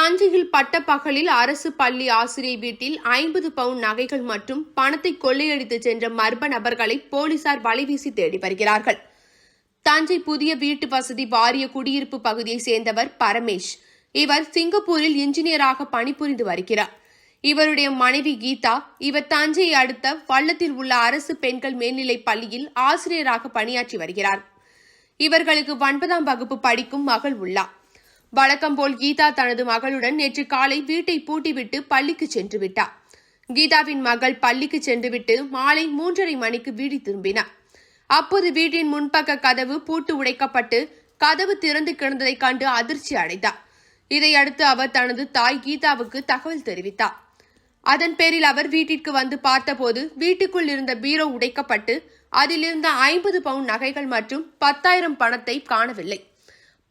தஞ்சையில் பட்டப்பகலில் அரசு பள்ளி ஆசிரியை வீட்டில் 50 பவுன் நகைகள் மற்றும் பணத்தை கொள்ளையடித்து சென்ற மர்ம நபர்களை போலீசார் வலைவீசி தேடி வருகிறார்கள். தஞ்சை புதிய வீட்டு வசதி வாரிய குடியிருப்பு பகுதியைச் சேர்ந்தவர் பரமேஷ். இவர் சிங்கப்பூரில் இன்ஜினியராக பணிபுரிந்து வருகிறார். இவருடைய மனைவி கீதா. இவர் தஞ்சையை அடுத்த வல்லத்தில் உள்ள அரசு பெண்கள் மேல்நிலைப் பள்ளியில் ஆசிரியராக பணியாற்றி வருகிறார். இவர்களுக்கு 9ஆம் வகுப்பு படிக்கும் மகள் உள்ளார். வழக்கம்போல் கீதா தனது மகளுடன் நேற்று காலை வீட்டை பூட்டிவிட்டு பள்ளிக்கு சென்று விட்டார். கீதாவின் மகள் பள்ளிக்கு சென்றுவிட்டு மாலை 3:30 மணிக்கு வீடு திரும்பினார். அப்போது வீட்டின் முன்பக்க கதவு பூட்டு உடைக்கப்பட்டு கதவு திறந்து கிடந்ததைக் கண்டு அதிர்ச்சி அடைந்தார். இதையடுத்து அவர் தனது தாய் கீதாவுக்கு தகவல் தெரிவித்தார். அதன் பேரில் அவர் வீட்டிற்கு வந்து பார்த்தபோது வீட்டுக்குள் இருந்த பீரோ உடைக்கப்பட்டு அதிலிருந்த 50 பவுன் நகைகள் மற்றும் 10,000 பணத்தை காணவில்லை.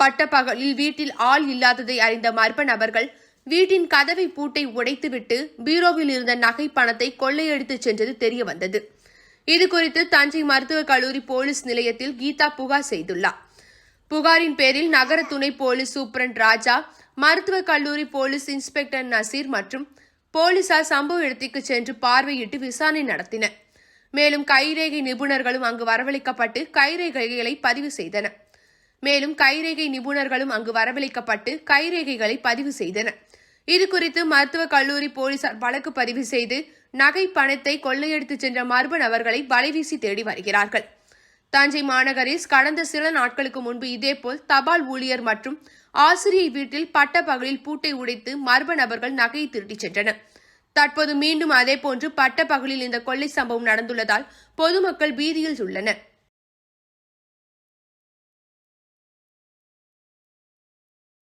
பட்டப்பகலில் வீட்டில் ஆள் இல்லாததை அறிந்த மர்ம நபர்கள் வீட்டின் கதவை பூட்டை உடைத்துவிட்டு பீரோவில் இருந்த நகை பணத்தை கொள்ளையடித்து சென்றது தெரியவந்தது. இதுகுறித்து தஞ்சை மருத்துவக் கல்லூரி போலீஸ் நிலையத்தில் கீதா புகார் செய்துள்ளார். புகாரின் பேரில் நகர துணை போலீஸ் சூப்பரண்ட் ராஜா, மருத்துவக் கல்லூரி போலீஸ் இன்ஸ்பெக்டர் நசீர் மற்றும் போலீசார் சம்பவ இடத்திற்கு சென்று பார்வையிட்டு விசாரணை நடத்தினர். மேலும் கைரேகை நிபுணர்களும் அங்கு வரவழைக்கப்பட்டு கைரேகைகளை பதிவு செய்தனர். இதுகுறித்து மருத்துவக் கல்லூரி போலீசார் வழக்கு பதிவு செய்து நகை பணத்தை கொள்ளையடித்து சென்ற மர்ம நபர்களை வலைவீசி தேடி வருகிறார்கள். தஞ்சை மாநகரில் கடந்த சில நாட்களுக்கு முன்பு இதேபோல் தபால் ஊழியர் மற்றும் ஆசிரியை வீட்டில் பட்டப்பகலில் பூட்டை உடைத்து மர்ம நபர்கள் நகையை திருடிச் சென்றனர். தற்போது மீண்டும் அதேபோன்று பட்டப்பகலில் இந்த கொள்ளை சம்பவம் நடந்துள்ளதால் பொதுமக்கள் பீதியில் உள்ளனர்.